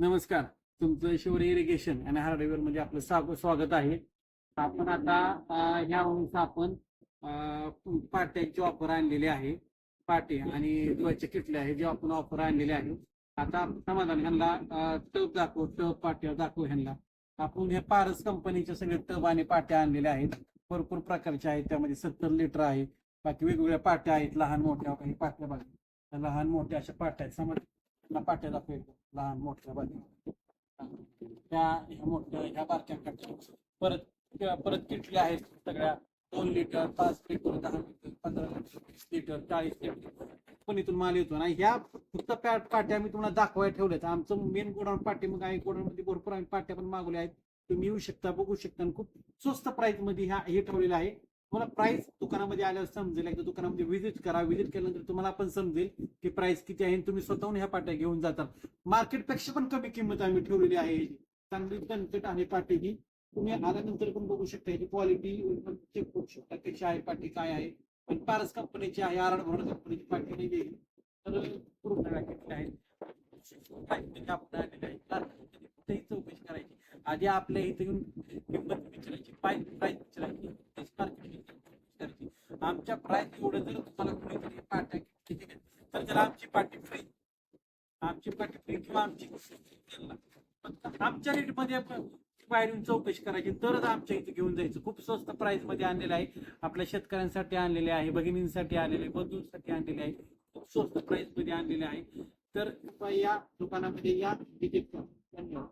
नमस्कार. तुमचं शिवरी इरिगेशन आणि हार्डवेअर म्हणजे आपलं स्वागत आहे. आपण आता ह्या वर्षी आपण पाट्यांची ऑफर आणलेली आहे. पाटे आणि धुवायचे किटले आहे जे आपण ऑफर आणलेले आहे. आता समाधान ह्यांना टब दाखवू, टब पाट्या दाखवू ह्यांना. आपण हे पारस कंपनीचे सगळे टब आणि पाट्या आणलेले आहेत. भरपूर प्रकारचे आहेत, त्यामध्ये 70 लिटर आहे. बाकी वेगवेगळ्या पाट्या आहेत, लहान मोठ्या काही पाट्या बघा, लहान मोठ्या अशा पाट्या आहेत. समाधान पाट्या दाखवू, लहान मोठ्या बघा. ह्या मोठ्या ह्या बारक्या कट्ट्या परत परत किटली आहेत सगळ्या 2 litre, 5 litre, 10 litre, 15 litre, 20 litre, 40 litre पण इथून माल येतो ना. ह्या फक्त पाट्या मी तुम्हाला दाखवायला ठेवल्यात. आमचं मेन गोडाऊन पाठी मग आहे. गोडाऊन मध्ये भरपूर आम्ही पाट्या पण मागवल्या आहेत. तुम्ही येऊ शकता, बघू शकता. आणि खूप स्वस्त प्राइस मध्ये हे ठेवलेलं आहे. तुम्हाला प्राइस दुकानामध्ये आल्यावर समजेल. एकदा दुकानामध्ये व्हिजिट करा. व्हिजिट केल्यानंतर तुम्हाला पण समजेल की प्राइस किती आहे. तुम्ही स्वतःहून ह्या पाट्या घेऊन जातात. मार्केटपेक्षा पण कमी किंमत आम्ही ठेवलेली आहे. चांगली दणकट आहे पाटी ही. तुम्ही आल्यानंतर पण बघू शकता, याची क्वालिटी चेक करू शकता कशी आहे पाटी, काय आहे. पण पारस कंपनीची आहे, आरड भरड कंपनीची पाटी नाही आहे. तर पूर्ण रॅकेटला आहे. कुठेही चौकशी करायची आधी आपल्या इथे येऊन किंमत विचारायची, प्राइस विचारायची, मार्केट करायची. आमच्या प्राइस एवढं जर तुम्हाला कोणीतरी पाट्या किती तर जर आमची पाटी फ्री, किंवा आमची आमच्या रेटमध्ये बाहेर येऊन चौकशी करायची, तरच आमच्या इथे घेऊन जायचं. खूप स्वस्त प्राइस मध्ये आणलेलं आहे. आपल्या शेतकऱ्यांसाठी आणलेले आहे, भगिनींसाठी आणलेले, बंधूंसाठी आणलेले आहे. खूप स्वस्त प्राइस मध्ये आणलेले आहे. तर या दुकानामध्ये या, विजिट करा. धन्यवाद.